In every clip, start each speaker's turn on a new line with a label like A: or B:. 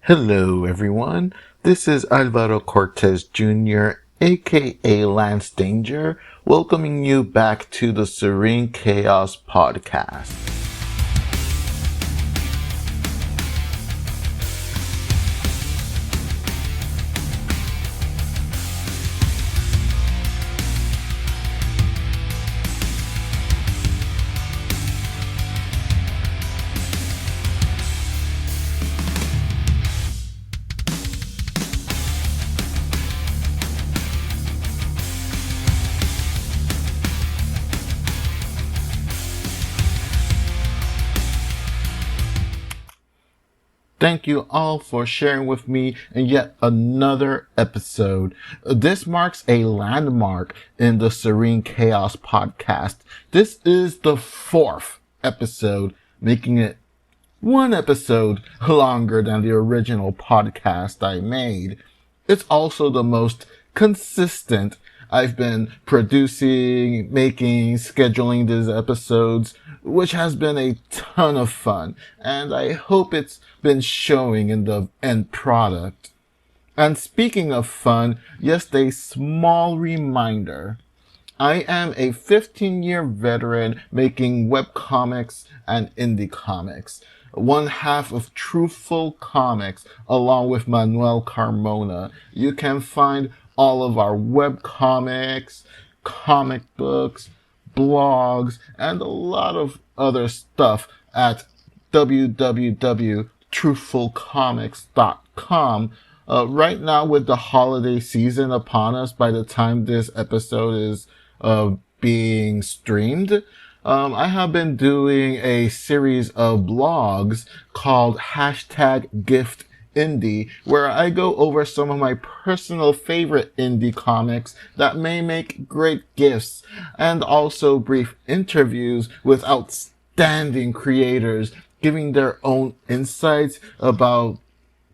A: Hello everyone, this is Alvaro Cortez Jr., aka Lance Danger, welcoming you back to the Serene Chaos podcast. Thank you all for sharing with me in yet another episode. This marks a landmark in the Serene Chaos podcast. This is the 4th episode, making it one episode longer than the original podcast I made. It's also the most consistent I've been producing, making, scheduling these episodes, which has been a ton of fun, and I hope it's been showing in the end product. And speaking of fun, just a small reminder. I am a 15-year veteran making webcomics and indie comics. One half of Truthful Comics, along with Manuel Carmona. You can find all of our webcomics, comic books, blogs, and a lot of other stuff at www.truthfulcomics.com. Right now, with the holiday season upon us, by the time this episode is being streamed, I have been doing a series of blogs called #GiftIndie, where I go over some of my personal favorite indie comics that may make great gifts, and also brief interviews with outstanding creators, giving their own insights about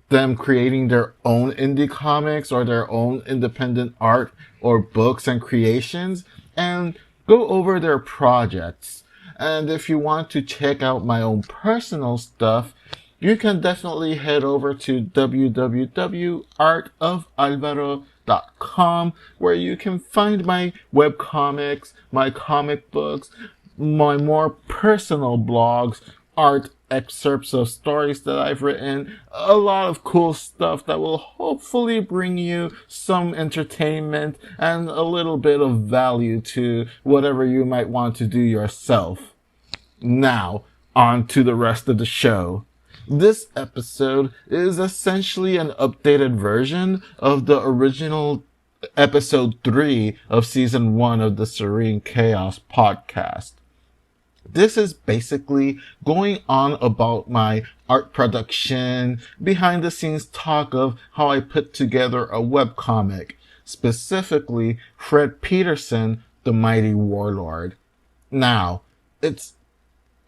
A: them creating their own indie comics or their own independent art or books and creations, and go over their projects. And if you want to check out my own personal stuff, you can definitely head over to www.artofalvaro.com, where you can find my webcomics, my comic books, my more personal blogs, art excerpts of stories that I've written, a lot of cool stuff that will hopefully bring you some entertainment and a little bit of value to whatever you might want to do yourself. Now, on to the rest of the show. This episode is essentially an updated version of the original episode 3 of season 1 of the Serene Chaos podcast. This is basically going on about my art production, behind the scenes talk of how I put together a webcomic, specifically Fred Peterson, the Mighty Warlord. Now, it's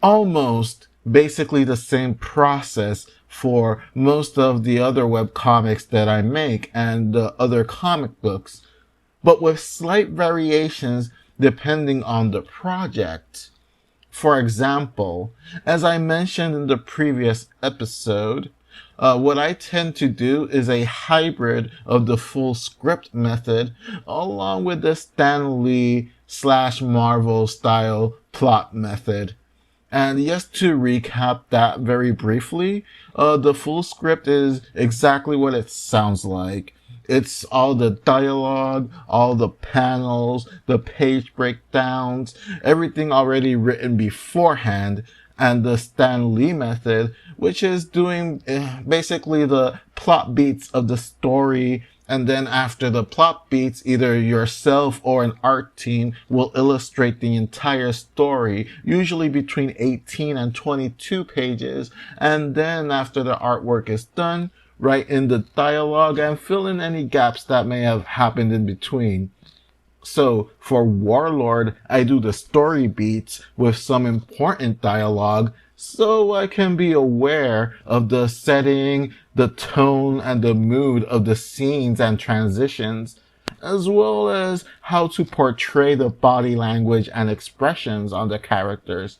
A: almost basically the same process for most of the other webcomics that I make and the other comic books, but with slight variations depending on the project. For example, as I mentioned in the previous episode, what I tend to do is a hybrid of the full script method along with the Stan Lee / Marvel style plot method. And just to recap that very briefly, the full script is exactly what it sounds like. It's all the dialogue, all the panels, the page breakdowns, everything already written beforehand, and the Stan Lee method, which is doing basically the plot beats of the story, and then after the plot beats, either yourself or an art team will illustrate the entire story, usually between 18 and 22 pages, and then after the artwork is done, write in the dialogue and fill in any gaps that may have happened in between. So for Warlord, I do the story beats with some important dialogue so I can be aware of the setting, the tone, and the mood of the scenes and transitions, as well as how to portray the body language and expressions on the characters.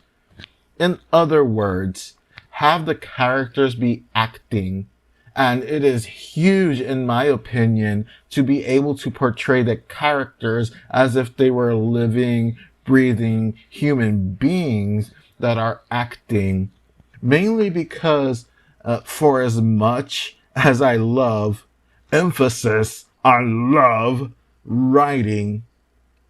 A: In other words, have the characters be acting And it is huge, in my opinion, to be able to portray the characters as if they were living, breathing human beings that are acting. Mainly because, for as much as I love, emphasis on love, writing,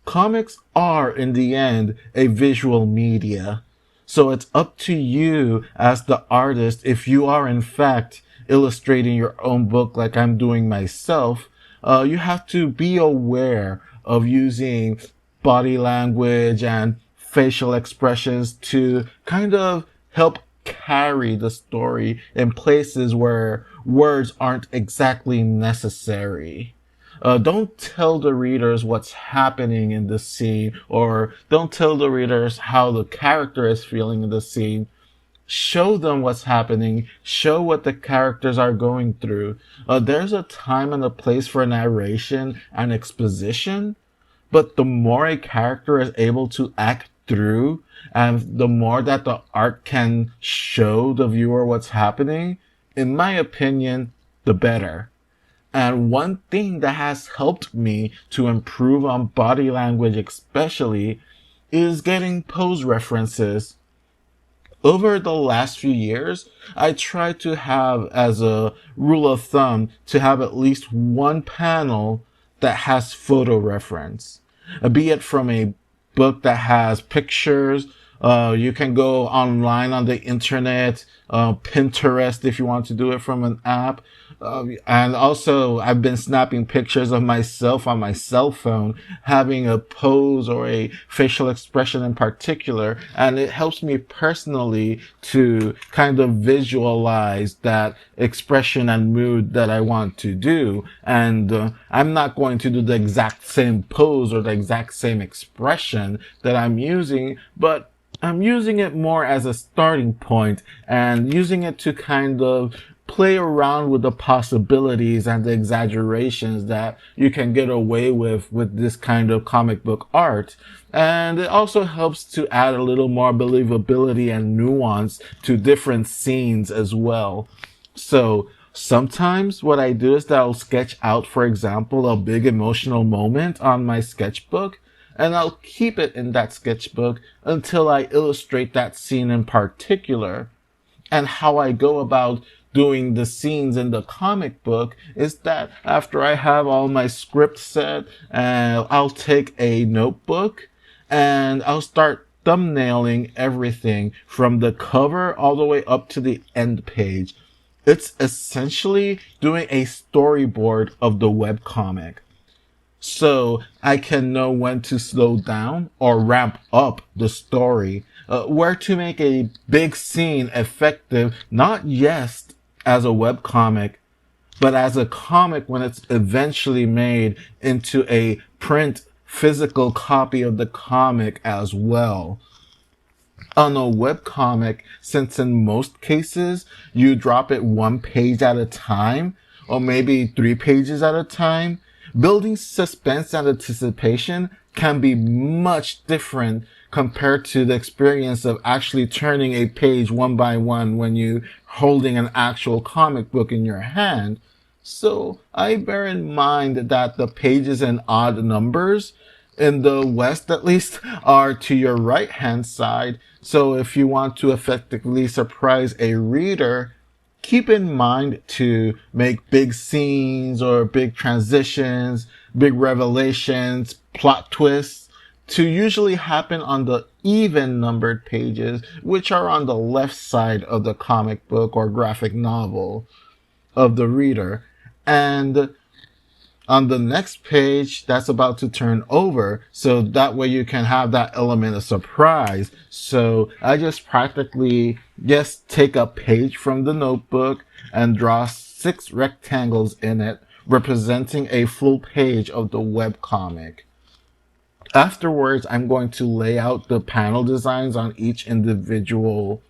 A: comics are, in the end, a visual media. So it's up to you as the artist, if you are in fact illustrating your own book like I'm doing myself, you have to be aware of using body language and facial expressions to kind of help carry the story in places where words aren't exactly necessary. Don't tell the readers what's happening in the scene, or don't tell the readers how the character is feeling in the scene. Show them what's happening. Show what the characters are going through. There's a time and a place for narration and exposition, but the more a character is able to act through, and the more that the art can show the viewer what's happening, in my opinion, the better. And one thing that has helped me to improve on body language especially is getting pose references. Over the last few years, I try to have, as a rule of thumb, to have at least one panel that has photo reference. Be it from a book that has pictures, you can go online on the internet, Pinterest if you want to do it from an app. And also, I've been snapping pictures of myself on my cell phone, having a pose or a facial expression in particular, and it helps me personally to kind of visualize that expression and mood that I want to do. And I'm not going to do the exact same pose or the exact same expression that I'm using, but I'm using it more as a starting point and using it to kind of play around with the possibilities and the exaggerations that you can get away with this kind of comic book art. And it also helps to add a little more believability and nuance to different scenes as well. So sometimes what I do is that I'll sketch out, for example, a big emotional moment on my sketchbook, and I'll keep it in that sketchbook until I illustrate that scene in particular. And how I go about doing the scenes in the comic book is that after I have all my script set, I'll take a notebook and I'll start thumbnailing everything from the cover all the way up to the end page. It's essentially doing a storyboard of the webcomic. So I can know when to slow down or ramp up the story, where to make a big scene effective, not just as a webcomic, but as a comic when it's eventually made into a print physical copy of the comic as well. On a webcomic, since in most cases you drop it one page at a time, or maybe 3 pages at a time, building suspense and anticipation can be much different compared to the experience of actually turning a page one by one when you're holding an actual comic book in your hand. So I bear in mind that the pages in odd numbers, in the West at least, are to your right hand side. So if you want to effectively surprise a reader, keep in mind to make big scenes or big transitions, big revelations, plot twists to usually happen on the even numbered pages, which are on the left side of the comic book or graphic novel of the reader. And on the next page that's about to turn over, so that way you can have that element of surprise. So I just practically just take a page from the notebook and draw 6 rectangles in it, representing a full page of the webcomic. Afterwards, I'm going to lay out the panel designs on each individual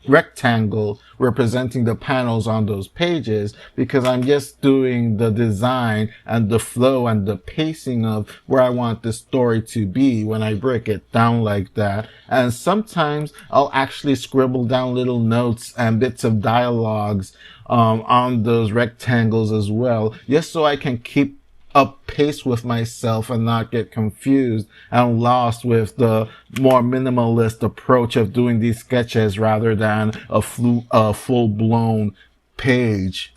A: rectangle representing the panels on those pages, because I'm just doing the design and the flow and the pacing of where I want the story to be when I break it down like that. And sometimes I'll actually scribble down little notes and bits of dialogues on those rectangles as well, just so I can keep up pace with myself and not get confused and lost with the more minimalist approach of doing these sketches rather than a full-blown page.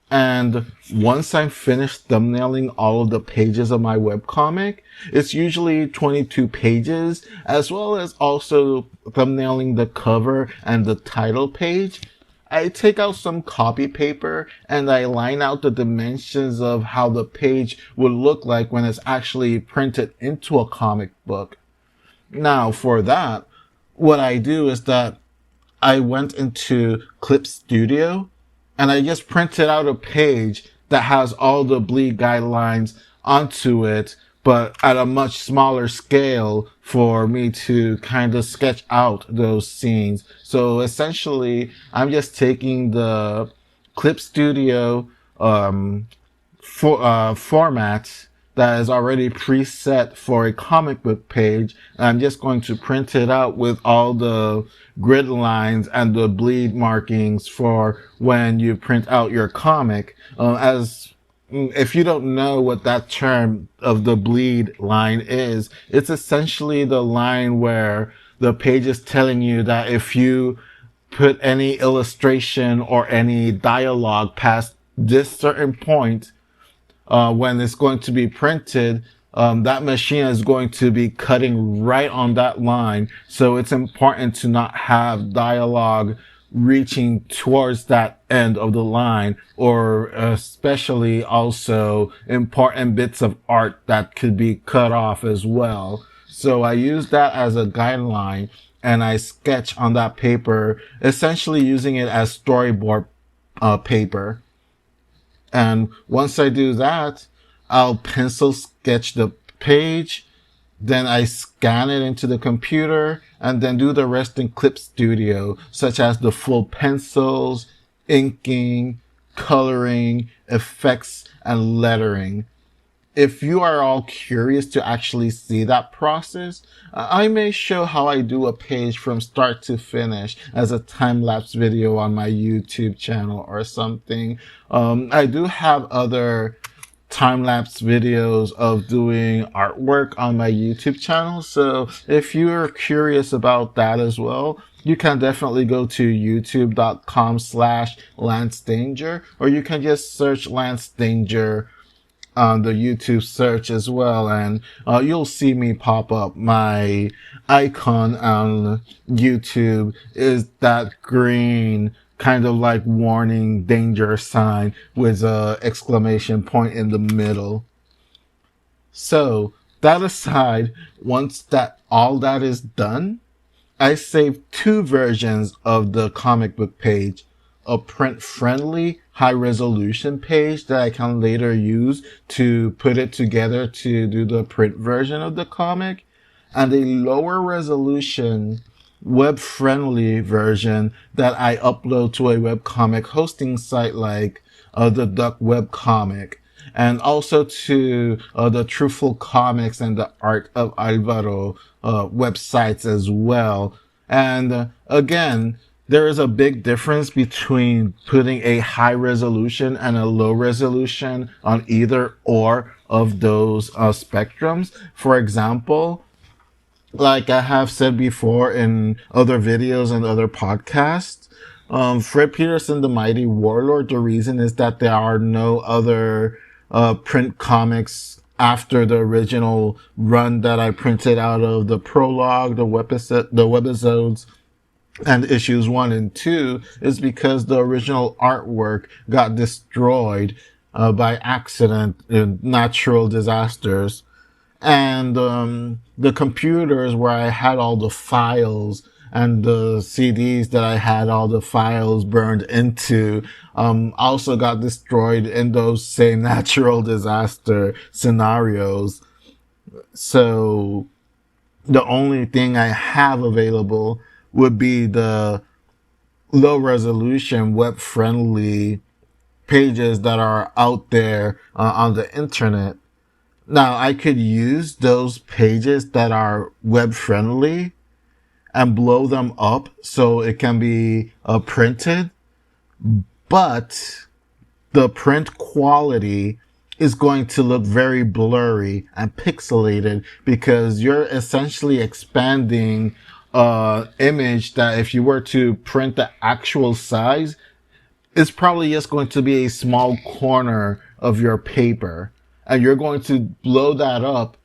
A: And once I'm finished thumbnailing all of the pages of my webcomic, it's usually 22 pages, as well as also thumbnailing the cover and the title page. I take out some copy paper and I line out the dimensions of how the page would look like when it's actually printed into a comic book. Now, for that, what I do is that I went into Clip Studio and I just printed out a page that has all the bleed guidelines onto it, but at a much smaller scale for me to kind of sketch out those scenes. So essentially, I'm just taking the Clip Studio format that is already preset for a comic book page, and I'm just going to print it out with all the grid lines and the bleed markings for when you print out your comic. If you don't know what that term of the bleed line is, it's essentially the line where the page is telling you that if you put any illustration or any dialogue past this certain point, when it's going to be printed, that machine is going to be cutting right on that line. So it's important to not have dialogue reaching towards that end of the line, or especially also important bits of art that could be cut off as well. So I use that as a guideline and I sketch on that paper, essentially using it as storyboard paper. And once I do that, I'll pencil sketch the page, then I scan it into the computer, and then do the rest in Clip Studio, such as the full pencils, inking, coloring, effects, and lettering. If you are all curious to actually see that process, I may show how I do a page from start to finish as a time-lapse video on my YouTube channel or something. I do have other time-lapse videos of doing artwork on my YouTube channel, so if you're curious about that as well, you can definitely go to youtube.com/Lance Danger, or you can just search Lance Danger on the YouTube search as well, and you'll see me pop up. My icon on YouTube is that green kind of like warning danger sign with a exclamation point in the middle. So that aside, once all that is done, I save two versions of the comic book page: a print-friendly, high-resolution page that I can later use to put it together to do the print version of the comic, and a lower resolution, web-friendly version that I upload to a webcomic hosting site like the Duck Webcomic, and also to the Truthful Comics and the Art of Alvaro websites as well. And again, there is a big difference between putting a high resolution and a low resolution on either or of those spectrums. For example, like I have said before in other videos and other podcasts, Fred Peterson, the Mighty Warlord, the reason is that there are no other print comics after the original run that I printed out of the prologue, the webisodes, and issues 1 and 2, is because the original artwork got destroyed by accident in natural disasters. And the computers where I had all the files and the CDs that I had all the files burned into also got destroyed in those same natural disaster scenarios. So the only thing I have available would be the low resolution, web friendly pages that are out there on the internet. Now, I could use those pages that are web friendly and blow them up so it can be printed, but the print quality is going to look very blurry and pixelated because you're essentially expanding image that if you were to print the actual size, it's probably just going to be a small corner of your paper. And you're going to blow that up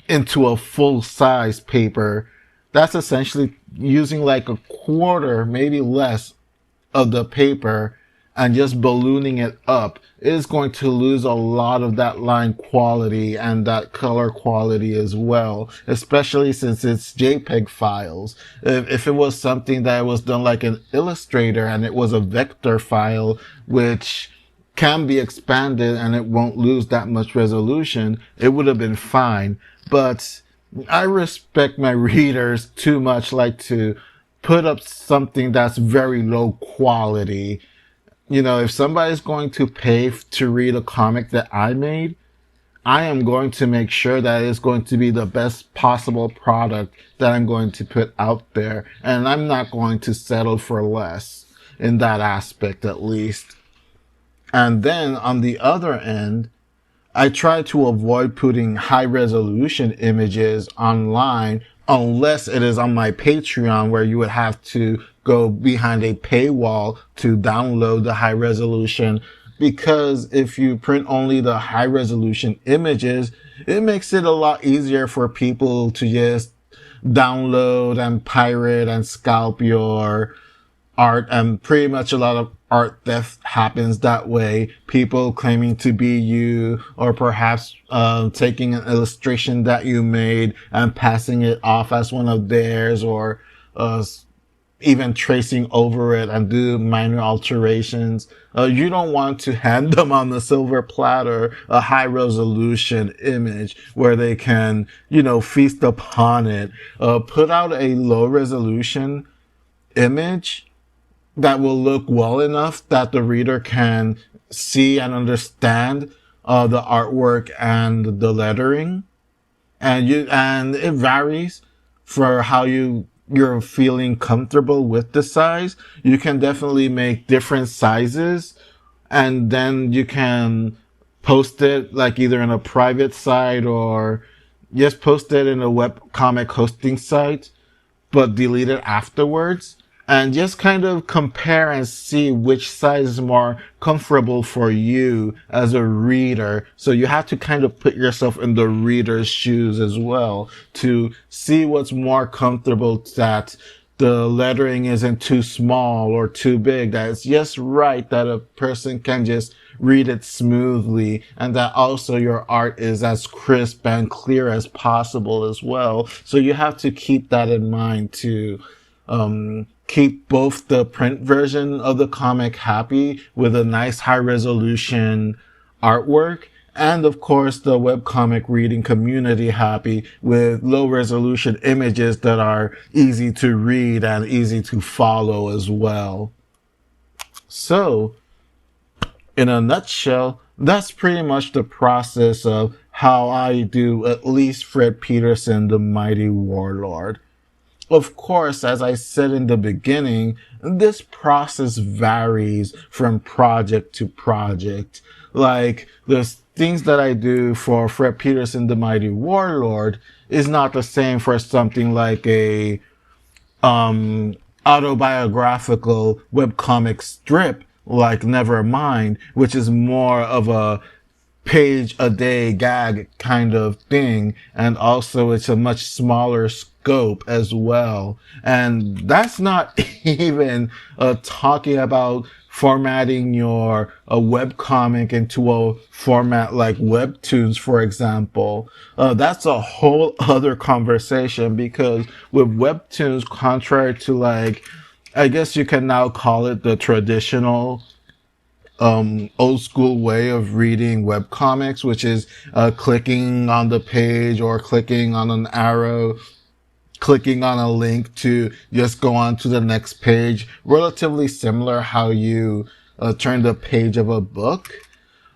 A: into a full size paper. That's essentially using like a quarter, maybe less of the paper and just ballooning it up is going to lose a lot of that line quality and that color quality as well, especially since it's JPEG files. If it was something that was done like an Illustrator and it was a vector file, which can be expanded and it won't lose that much resolution, it would have been fine. But I respect my readers too much like to put up something that's very low quality. You know, if somebody's going to pay to read a comic that I made, I am going to make sure that it's going to be the best possible product that I'm going to put out there. And I'm not going to settle for less in that aspect, at least. And then on the other end, I try to avoid putting high resolution images online unless it is on my Patreon where you would have to go behind a paywall to download the high resolution. Because if you print only the high resolution images, it makes it a lot easier for people to just download and pirate and scalp your art, and pretty much a lot of art theft happens that way. People claiming to be you, or perhaps taking an illustration that you made and passing it off as one of theirs, or even tracing over it and do minor alterations. You don't want to hand them on the silver platter a high resolution image where they can, feast upon it. Put out a low resolution image that will look well enough that the reader can see and understand the artwork and the lettering. And it varies for how you're feeling comfortable with the size. You can definitely make different sizes, and then you can post it like either in a private site or just post it in a webcomic hosting site, but delete it afterwards, and just kind of compare and see which size is more comfortable for you as a reader. So you have to kind of put yourself in the reader's shoes as well to see what's more comfortable, that the lettering isn't too small or too big, that it's just right, that a person can just read it smoothly, and that also your art is as crisp and clear as possible as well. So you have to keep that in mind to keep both the print version of the comic happy with a nice high resolution artwork, and of course the webcomic reading community happy with low resolution images that are easy to read and easy to follow as well. So, in a nutshell, that's pretty much the process of how I do at least Fred Peterson, the Mighty Warlord. Of course, as I said in the beginning, this process varies from project to project. Like, the things that I do for Fred Peterson, the Mighty Warlord is not the same for something like a autobiographical webcomic strip like Nevermind, which is more of a page a day gag kind of thing. And also it's a much smaller scope as well. And that's not even talking about formatting your webcomic into a format like Webtoons, for example. That's a whole other conversation, because with Webtoons, contrary to like, I guess you can now call it the traditional old school way of reading webcomics, which is clicking on the page or clicking on an arrow clicking on a link to just go on to the next page. Relatively similar how you turn the page of a book.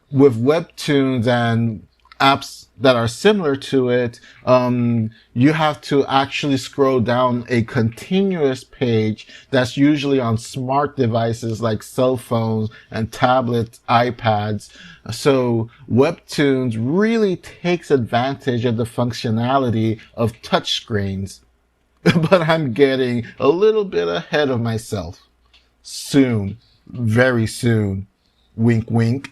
A: With webtoons and apps that are similar to it, you have to actually scroll down a continuous page that's usually on smart devices like cell phones and tablets, iPads. So webtoons really takes advantage of the functionality of touchscreens. But I'm getting a little bit ahead of myself. Soon, very soon. Wink, wink.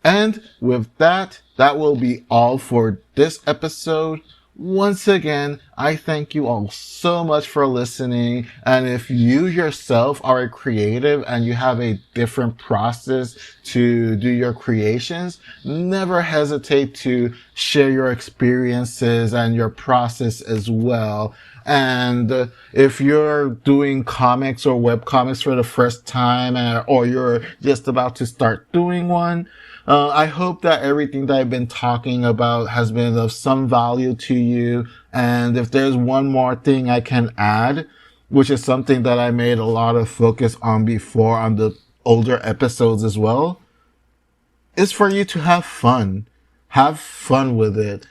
A: And with that, that will be all for this episode. Once again, I thank you all so much for listening. And if you yourself are a creative and you have a different process to do your creations, never hesitate to share your experiences and your process as well. And if you're doing comics or webcomics for the first time, or you're just about to start doing one, I hope that everything that I've been talking about has been of some value to you. And if there's one more thing I can add, which is something that I made a lot of focus on before on the older episodes as well, is for you to have fun. Have fun with it.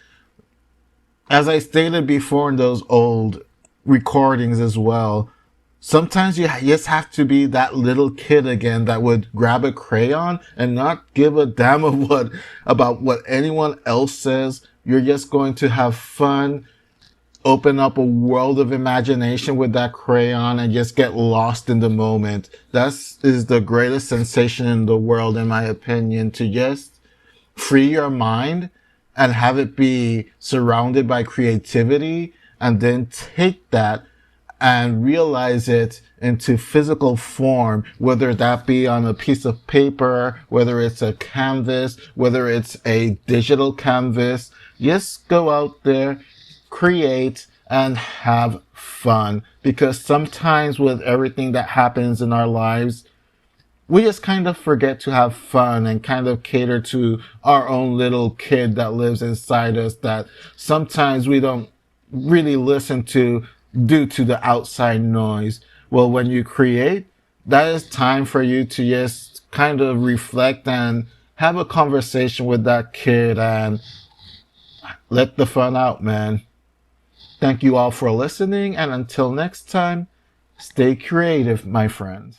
A: As I stated before in those old recordings as well, sometimes you just have to be that little kid again that would grab a crayon and not give a damn about what anyone else says. You're just going to have fun, open up a world of imagination with that crayon and just get lost in the moment. That is the greatest sensation in the world, in my opinion, to just free your mind and have it be surrounded by creativity, and then take that and realize it into physical form, whether that be on a piece of paper, whether it's a canvas, whether it's a digital canvas. Just go out there, create, and have fun. Because sometimes with everything that happens in our lives, we just kind of forget to have fun and kind of cater to our own little kid that lives inside us that sometimes we don't really listen to due to the outside noise. Well, when you create, that is time for you to just kind of reflect and have a conversation with that kid and let the fun out, man. Thank you all for listening, and until next time, stay creative, my friends.